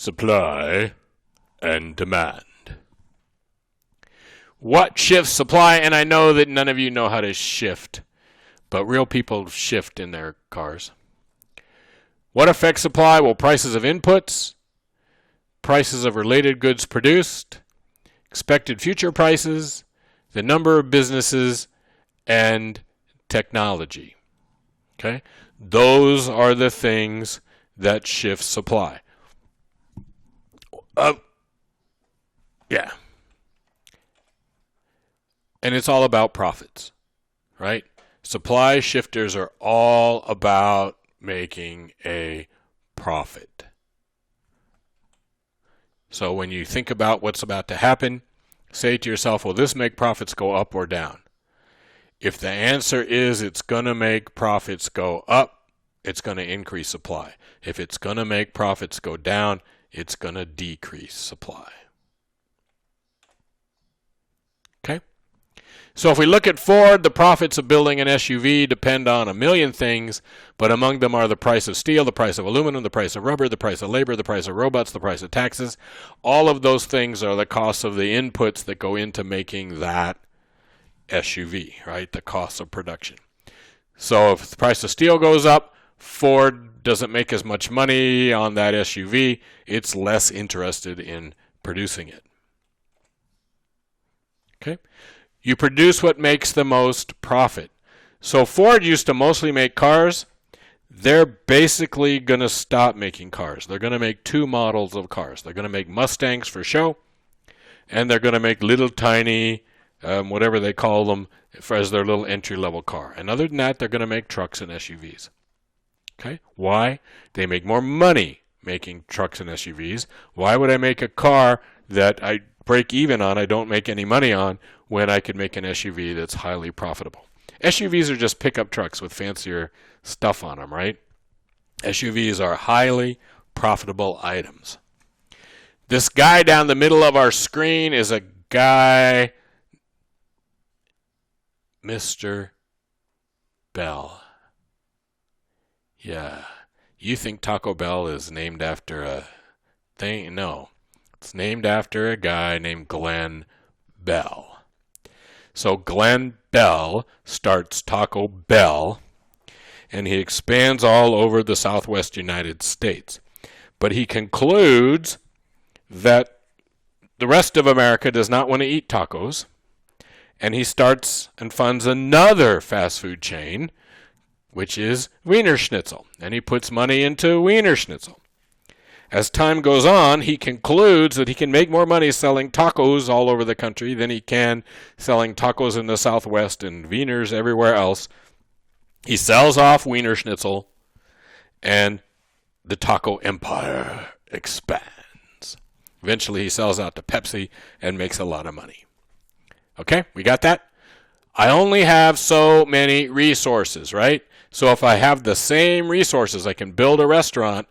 supply and demand. What shifts supply? And I know that none of you know how to shift, but real people shift in their cars. What affects supply? Well, prices of inputs, prices of related goods produced, expected future prices, the number of businesses, and technology. Okay? Those are the things that shift supply. Yeah. And it's all about profits, right? Supply shifters are all about making a profit. So when you think about what's about to happen, say to yourself, will this make profits go up or down? If the answer is it's going to make profits go up, it's going to increase supply. If it's going to make profits go down, it's going to decrease supply. Okay? So if we look at Ford, the profits of building an SUV depend on a million things, but among them are the price of steel, the price of aluminum, the price of rubber, the price of labor, the price of robots, the price of taxes. All of those things are the costs of the inputs that go into making that SUV, right? The cost of production. So if the price of steel goes up, Ford doesn't make as much money on that SUV. It's less interested in producing it. Okay? You produce what makes the most profit. So Ford used to mostly make cars. They're basically going to stop making cars. They're going to make two models of cars. They're going to make Mustangs for show, and they're going to make little tiny, whatever they call them, as their little entry-level car. And other than that, they're going to make trucks and SUVs. Okay? Why? They make more money making trucks and SUVs. Why would I make a car that I break even on, I don't make any money on, when I could make an SUV that's highly profitable? SUVs are just pickup trucks with fancier stuff on them, right? SUVs are highly profitable items. This guy down the middle of our screen is a guy, Mr. Bell. Yeah. You think Taco Bell is named after a thing? No. It's named after a guy named Glenn Bell. So Glenn Bell starts Taco Bell, and he expands all over the Southwest United States. But he concludes that the rest of America does not want to eat tacos, and he starts and funds another fast food chain, which is Wiener Schnitzel, and he puts money into Wiener Schnitzel. As time goes on, he concludes that he can make more money selling tacos all over the country than he can selling tacos in the Southwest and wieners everywhere else. He sells off Wiener Schnitzel, and the taco empire expands. Eventually, he sells out to Pepsi and makes a lot of money. Okay, we got that? I only have so many resources, right? So if I have the same resources, I can build a restaurant.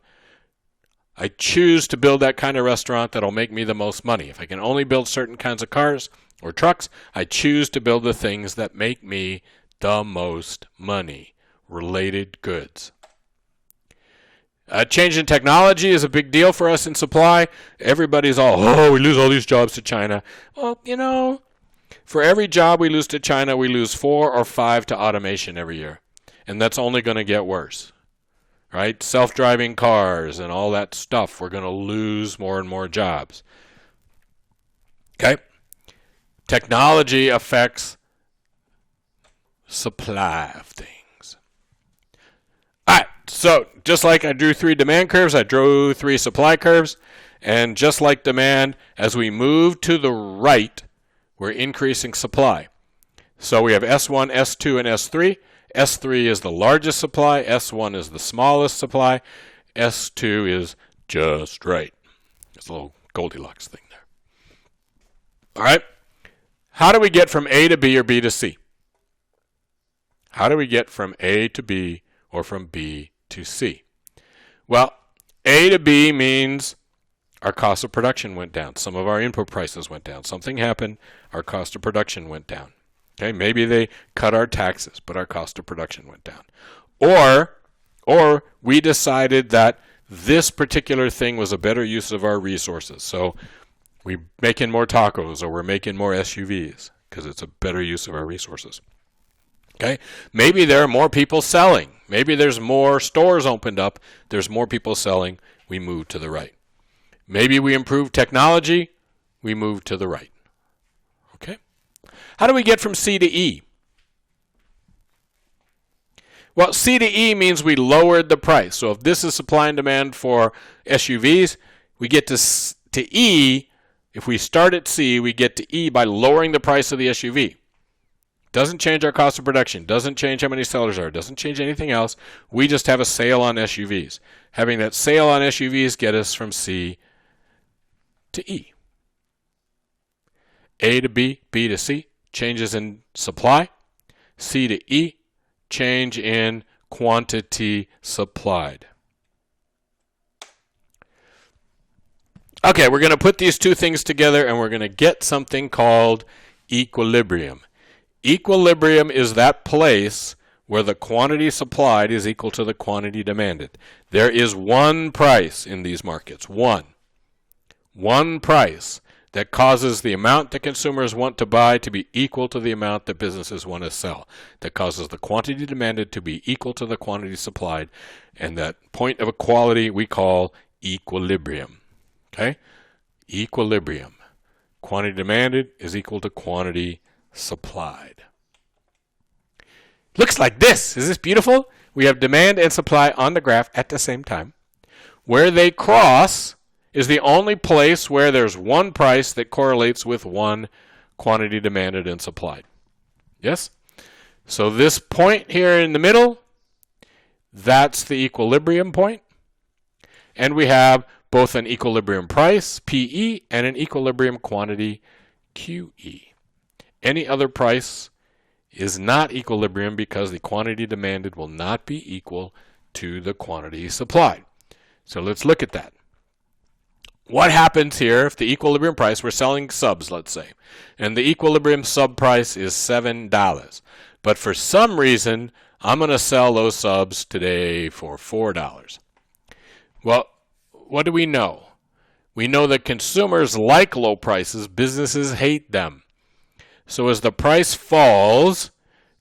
I choose to build that kind of restaurant that'll make me the most money. If I can only build certain kinds of cars or trucks, I choose to build the things that make me the most money. Related goods. Change in technology is a big deal for us in supply. Everybody's all, we lose all these jobs to China. Well, for every job we lose to China, we lose 4 or 5 to automation every year. And that's only going to get worse. Right? Self-driving cars and all that stuff, we're going to lose more and more jobs. Okay? Technology affects supply of things. All right, so just like I drew 3 demand curves, I drew 3 supply curves. And just like demand, as we move to the right, we're increasing supply. So we have S1, S2, and S3. S3 is the largest supply. S1 is the smallest supply. S2 is just right. It's a little Goldilocks thing there. All right. How do we get from A to B or B to C? How do we get from A to B or from B to C? Well, A to B means our cost of production went down. Some of our input prices went down. Something happened. Our cost of production went down. Okay, maybe they cut our taxes, but our cost of production went down. Or we decided that this particular thing was a better use of our resources. So we're making more tacos or we're making more SUVs because it's a better use of our resources. Okay? Maybe there are more people selling. Maybe there's more stores opened up. There's more people selling. We move to the right. Maybe we improve technology. We move to the right. Okay? How do we get from C to E? Well, C to E means we lowered the price. So if this is supply and demand for SUVs, we get to E. If we start at C, we get to E by lowering the price of the SUV. Doesn't change our cost of production. Doesn't change how many sellers there are. Doesn't change anything else. We just have a sale on SUVs. Having that sale on SUVs get us from C to E. A to B, B to C, changes in supply. C to E, change in quantity supplied. Okay, we're going to put these two things together and we're going to get something called equilibrium. Equilibrium is that place where the quantity supplied is equal to the quantity demanded. There is one price in these markets, one price that causes the amount that consumers want to buy to be equal to the amount that businesses want to sell. That causes the quantity demanded to be equal to the quantity supplied. And that point of equality we call equilibrium. Okay? Equilibrium. Quantity demanded is equal to quantity supplied. Looks like this. Is this beautiful? We have demand and supply on the graph at the same time. Where they cross is the only place where there's one price that correlates with one quantity demanded and supplied. Yes? So this point here in the middle, that's the equilibrium point. And we have both an equilibrium price, PE, and an equilibrium quantity, QE. Any other price is not equilibrium because the quantity demanded will not be equal to the quantity supplied. So let's look at that. What happens here if the equilibrium price, we're selling subs, let's say, and the equilibrium sub price is $7. But for some reason, I'm going to sell those subs today for $4. Well, what do we know? We know that consumers like low prices, businesses hate them. So as the price falls,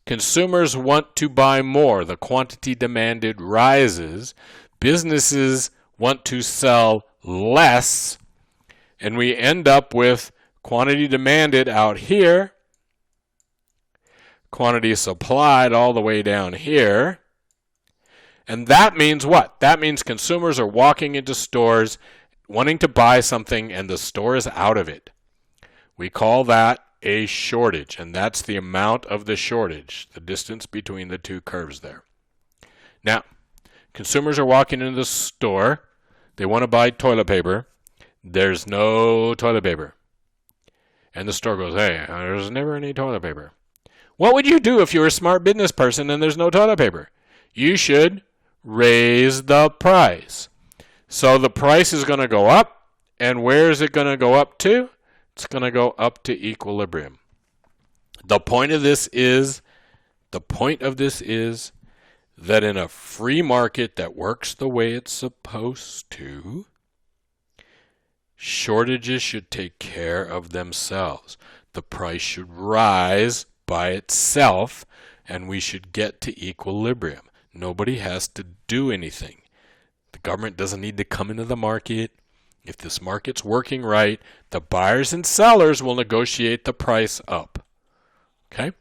consumers want to buy more. The quantity demanded rises. Businesses want to sell less. And we end up with quantity demanded out here, quantity supplied all the way down here. And that means what? That means consumers are walking into stores wanting to buy something and the store is out of it. We call that a shortage, and that's the amount of the shortage, the distance between the two curves there. Now, consumers are walking into the store. They want to buy toilet paper. There's no toilet paper. And the store goes, hey, there's never any toilet paper. What would you do if you were a smart business person and there's no toilet paper? You should raise the price. So the price is going to go up, and where is it going to go up to? It's going to go up to equilibrium. The point of this is that in a free market that works the way it's supposed to, shortages should take care of themselves. The price should rise by itself, and we should get to equilibrium. Nobody has to do anything. The government doesn't need to come into the market. If this market's working right, the buyers and sellers will negotiate the price up. Okay?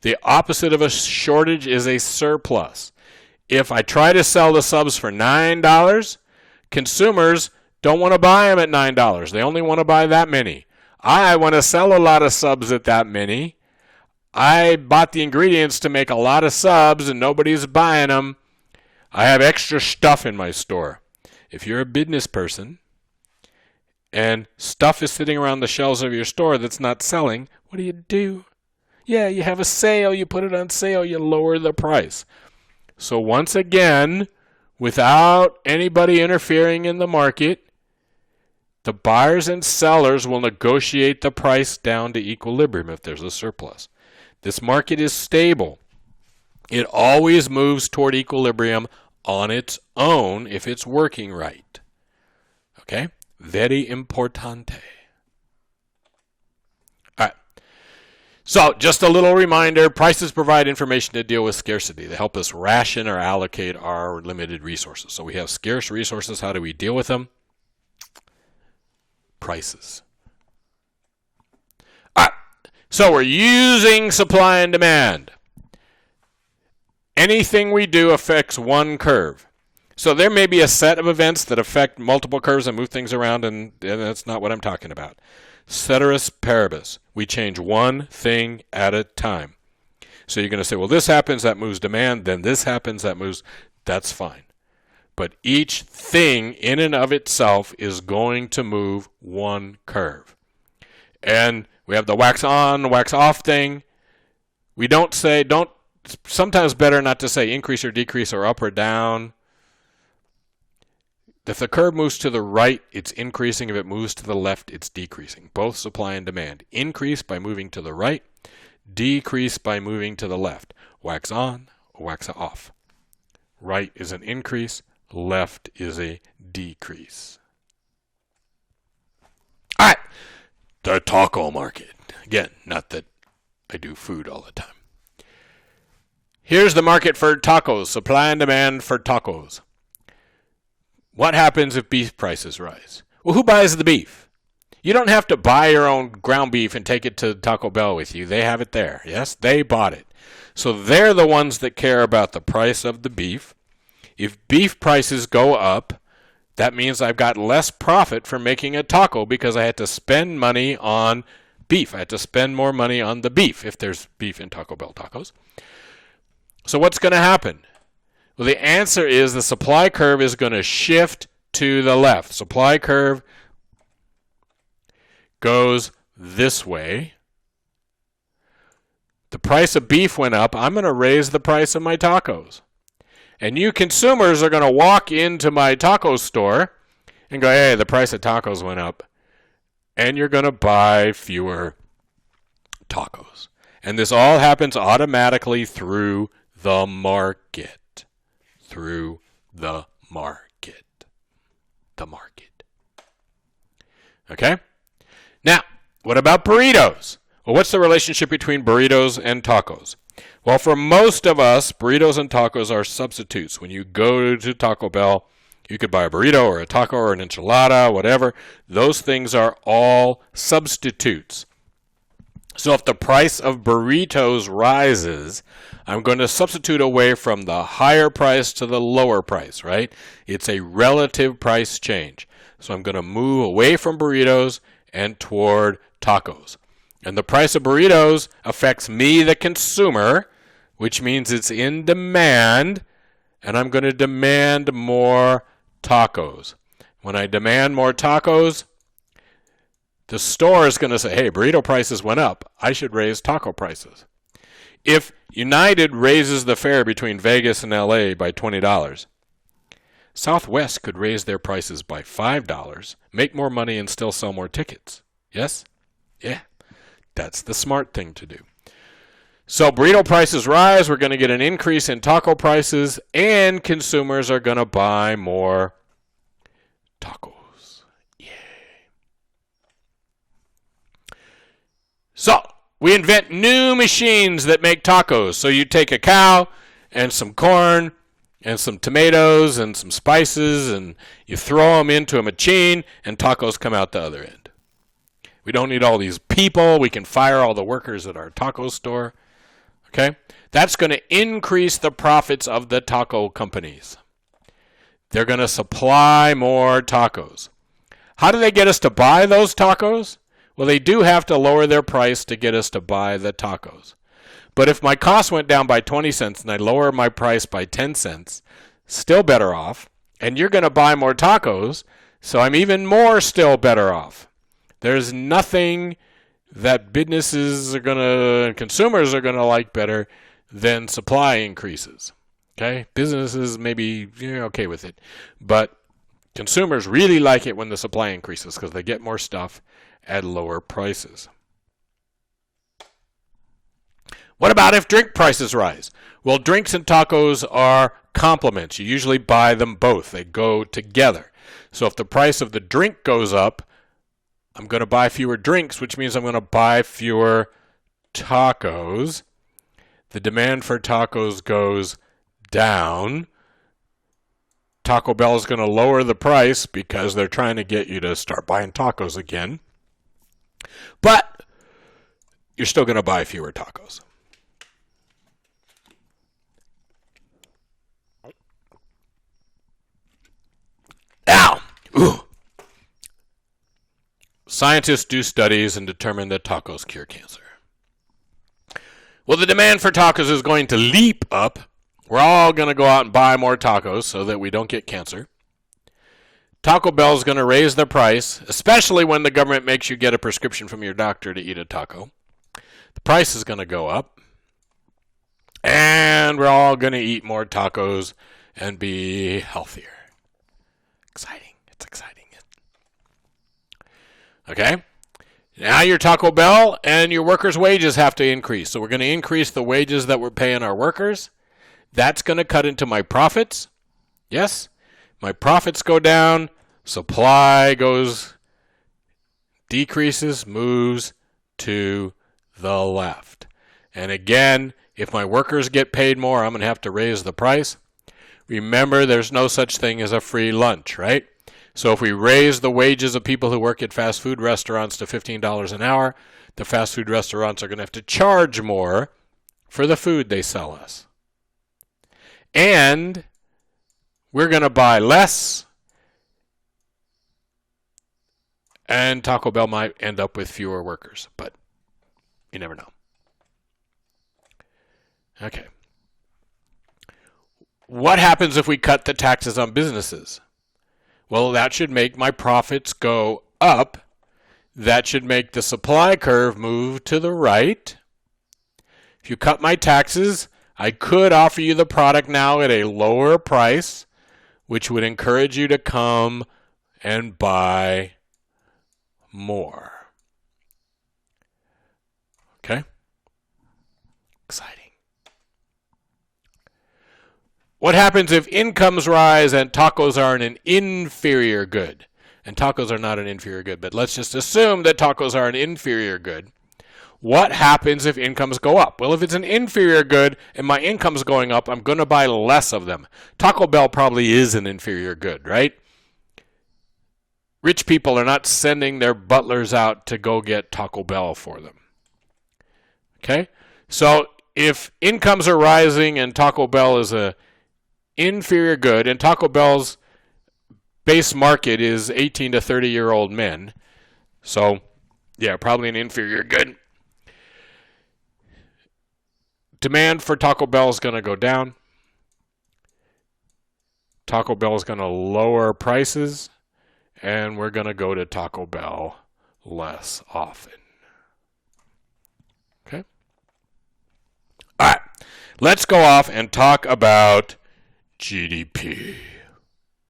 The opposite of a shortage is a surplus. If I try to sell the subs for $9, consumers don't want to buy them at $9. They only want to buy that many. I want to sell a lot of subs at that many. I bought the ingredients to make a lot of subs and nobody's buying them. I have extra stuff in my store. If you're a business person and stuff is sitting around the shelves of your store that's not selling, what do? Yeah, you have a sale, you put it on sale, you lower the price. So once again, without anybody interfering in the market, the buyers and sellers will negotiate the price down to equilibrium if there's a surplus. This market is stable. It always moves toward equilibrium on its own if it's working right. Okay? Very importante. All right. So, just a little reminder, prices provide information to deal with scarcity. They help us ration or allocate our limited resources. So we have scarce resources. How do we deal with them? Prices. All right. So we're using supply and demand. Anything we do affects one curve. So there may be a set of events that affect multiple curves and move things around, and that's not what I'm talking about. Ceteris paribus. We change one thing at a time. So you're going to say, well, this happens, that moves demand, then this happens, that moves. That's fine. But each thing in and of itself is going to move one curve. And we have the wax on, wax off thing. We don't say, sometimes better not to say increase or decrease or up or down. If the curve moves to the right, it's increasing. If it moves to the left, it's decreasing. Both supply and demand. Increase by moving to the right, decrease by moving to the left. Wax on, wax off. Right is an increase, left is a decrease. All right, the taco market. Again, not that I do food all the time. Here's the market for tacos, supply and demand for tacos. What happens if beef prices rise? Well, who buys the beef? You don't have to buy your own ground beef and take it to Taco Bell with you. They have it there. Yes, they bought it. So they're the ones that care about the price of the beef. If beef prices go up, that means I've got less profit for making a taco because I had to spend money on beef. I had to spend more money on the beef if there's beef in Taco Bell tacos. So what's going to happen? Well, the answer is the supply curve is going to shift to the left. Supply curve goes this way. The price of beef went up. I'm going to raise the price of my tacos. And you consumers are going to walk into my taco store and go, hey, the price of tacos went up. And you're going to buy fewer tacos. And this all happens automatically through the market. Through the market. The market. Okay? Now, what about burritos? Well, what's the relationship between burritos and tacos? Well, for most of us, burritos and tacos are substitutes. When you go to Taco Bell, you could buy a burrito or a taco or an enchilada, whatever. Those things are all substitutes. So if the price of burritos rises, I'm going to substitute away from the higher price to the lower price, right? It's a relative price change. So I'm going to move away from burritos and toward tacos. And the price of burritos affects me, the consumer, which means it's in demand, and I'm going to demand more tacos. When I demand more tacos, the store is going to say, hey, burrito prices went up. I should raise taco prices. If United raises the fare between Vegas and LA by $20, Southwest could raise their prices by $5, make more money, and still sell more tickets. Yes? Yeah. That's the smart thing to do. So burrito prices rise. We're going to get an increase in taco prices, and consumers are going to buy more tacos. Yay. So we invent new machines that make tacos. So you take a cow and some corn and some tomatoes and some spices, and you throw them into a machine, and tacos come out the other end. We don't need all these people. We can fire all the workers at our taco store. Okay? That's going to increase the profits of the taco companies. They're going to supply more tacos. How do they get us to buy those tacos? Well, they do have to lower their price to get us to buy the tacos. But if my cost went down by 20 cents and I lower my price by 10 cents, still better off. And you're going to buy more tacos, so I'm even more still better off. There's nothing that consumers are going to like better than supply increases. Okay? Businesses maybe you're okay with it, but consumers really like it when the supply increases because they get more stuff at lower prices. What about if drink prices rise? Well, drinks and tacos are complements. You usually buy them both. They go together. So if the price of the drink goes up, I'm going to buy fewer drinks, which means I'm going to buy fewer tacos. The demand for tacos goes down. Taco Bell is going to lower the price because they're trying to get you to start buying tacos again. But you're still going to buy fewer tacos. Now, scientists do studies and determine that tacos cure cancer. Well, the demand for tacos is going to leap up. We're all going to go out and buy more tacos so that we don't get cancer. Taco Bell is going to raise the price, especially when the government makes you get a prescription from your doctor to eat a taco. The price is going to go up. And we're all going to eat more tacos and be healthier. Exciting. It's exciting. Okay? Now your Taco Bell and your workers' wages have to increase. So we're going to increase the wages that we're paying our workers. That's going to cut into my profits. Yes? My profits go down. Supply decreases, moves to the left. And again, if my workers get paid more, I'm going to have to raise the price. Remember, there's no such thing as a free lunch, right? So if we raise the wages of people who work at fast food restaurants to $15 an hour, the fast food restaurants are going to have to charge more for the food they sell us. And we're going to buy less, and Taco Bell might end up with fewer workers, but you never know. Okay. What happens if we cut the taxes on businesses? Well, that should make my profits go up. That should make the supply curve move to the right. If you cut my taxes, I could offer you the product now at a lower price, which would encourage you to come and buy more. Okay? Exciting. What happens if incomes rise and tacos are an inferior good? And tacos are not an inferior good, but let's just assume that tacos are an inferior good. What happens if incomes go up? Well, if it's an inferior good and my income's going up, I'm going to buy less of them. Taco Bell probably is an inferior good, right? Rich people are not sending their butlers out to go get Taco Bell for them. Okay? So if incomes are rising and Taco Bell is a inferior good, and Taco Bell's base market is 18 to 30-year-old men. So, yeah, probably an inferior good. Demand for Taco Bell is going to go down. Taco Bell is going to lower prices, and we're going to go to Taco Bell less often. Okay? All right. Let's go off and talk about GDP.